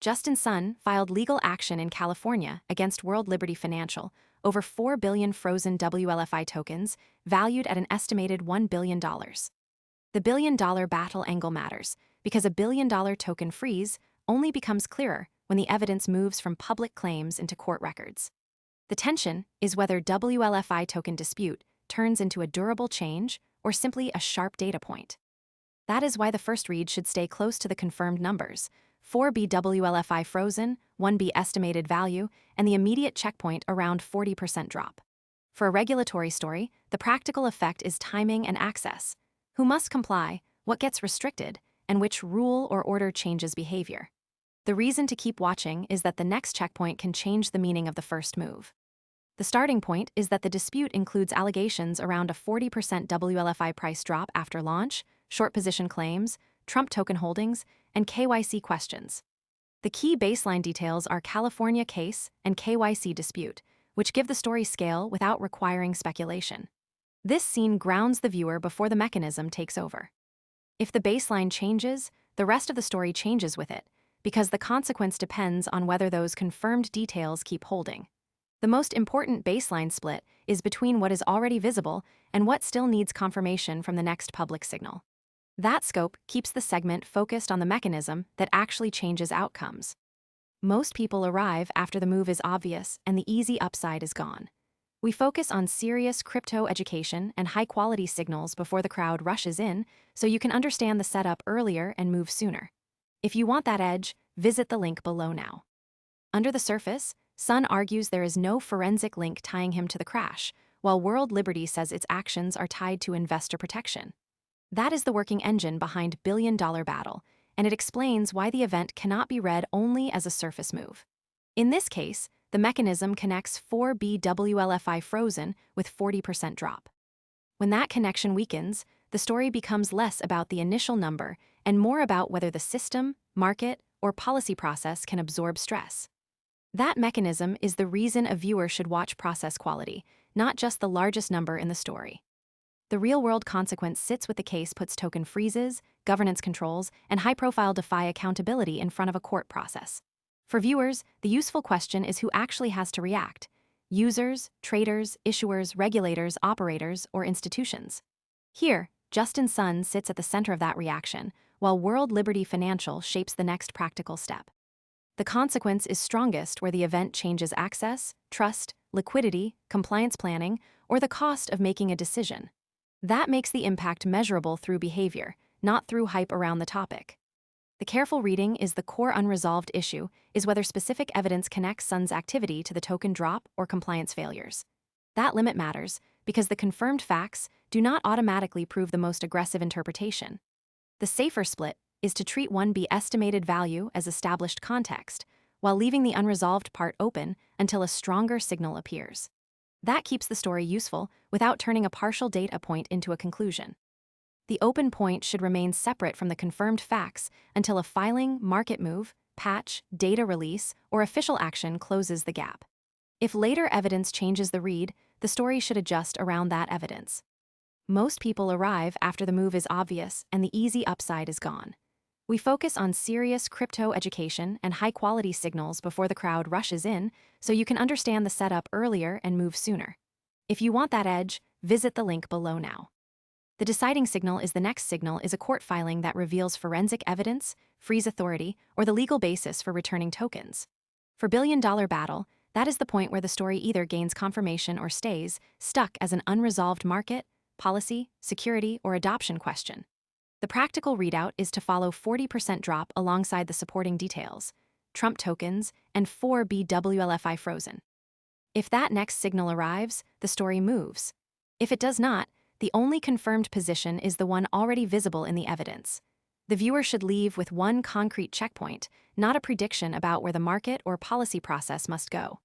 Justin Sun filed legal action in California against World Liberty Financial over 4 billion frozen WLFI tokens valued at an estimated $1 billion. The billion-dollar battle angle matters because a billion-dollar token freeze only becomes clearer when the evidence moves from public claims into court records. The tension is whether WLFI token dispute turns into a durable change or simply a sharp data point. That is why the first read should stay close to the confirmed numbers: 4B WLFI frozen, 1B estimated value, and the immediate checkpoint around 40% drop. For a regulatory story, the practical effect is timing and access. Who must comply, what gets restricted, and which rule or order changes behavior. The reason to keep watching is that the next checkpoint can change the meaning of the first move. The starting point is that the dispute includes allegations around a 40% WLFI price drop after launch, short position claims, Trump token holdings, and KYC questions. The key baseline details are California case and KYC dispute, which give the story scale without requiring speculation. This scene grounds the viewer before the mechanism takes over. If the baseline changes, the rest of the story changes with it, because the consequence depends on whether those confirmed details keep holding. The most important baseline split is between what is already visible and what still needs confirmation from the next public signal. That scope keeps the segment focused on the mechanism that actually changes outcomes. Most people arrive after the move is obvious and the easy upside is gone. We focus on serious crypto education and high-quality signals before the crowd rushes in, so you can understand the setup earlier and move sooner. If you want that edge, visit the link below now. Under the surface, Sun argues there is no forensic link tying him to the crash, while World Liberty says its actions are tied to investor protection. That is the working engine behind billion-dollar battle, and it explains why the event cannot be read only as a surface move. In this case, the mechanism connects 4B WLFI frozen with 40% drop. When that connection weakens, the story becomes less about the initial number and more about whether the system, market, or policy process can absorb stress. That mechanism is the reason a viewer should watch process quality, not just the largest number in the story. The real-world consequence sits with the case puts token freezes, governance controls, and high-profile DeFi accountability in front of a court process. For viewers, the useful question is who actually has to react: users, traders, issuers, regulators, operators, or institutions. Here, Justin Sun sits at the center of that reaction, while World Liberty Financial shapes the next practical step. The consequence is strongest where the event changes access, trust, liquidity, compliance planning, or the cost of making a decision. That makes the impact measurable through behavior, not through hype around the topic. The careful reading is the core unresolved issue is whether specific evidence connects Sun's activity to the token drop or compliance failures. That limit matters because the confirmed facts do not automatically prove the most aggressive interpretation. The safer split is to treat 1B estimated value as established context, while leaving the unresolved part open until a stronger signal appears. That keeps the story useful without turning a partial data point into a conclusion. The open point should remain separate from the confirmed facts until a filing, market move, patch, data release, or official action closes the gap. If later evidence changes the read, the story should adjust around that evidence. Most people arrive after the move is obvious and the easy upside is gone. We focus on serious crypto education and high-quality signals before the crowd rushes in, so you can understand the setup earlier and move sooner. If you want that edge, visit the link below now. The deciding signal is the next signal is a court filing that reveals forensic evidence, freeze authority, or the legal basis for returning tokens. For billion-dollar battle, that is the point where the story either gains confirmation or stays stuck as an unresolved market, policy, security, or adoption question. The practical readout is to follow 40% drop alongside the supporting details: Trump tokens and 4B WLFI frozen. If that next signal arrives, the story moves. If it does not, the only confirmed position is the one already visible in the evidence. The viewer should leave with one concrete checkpoint, not a prediction about where the market or policy process must go.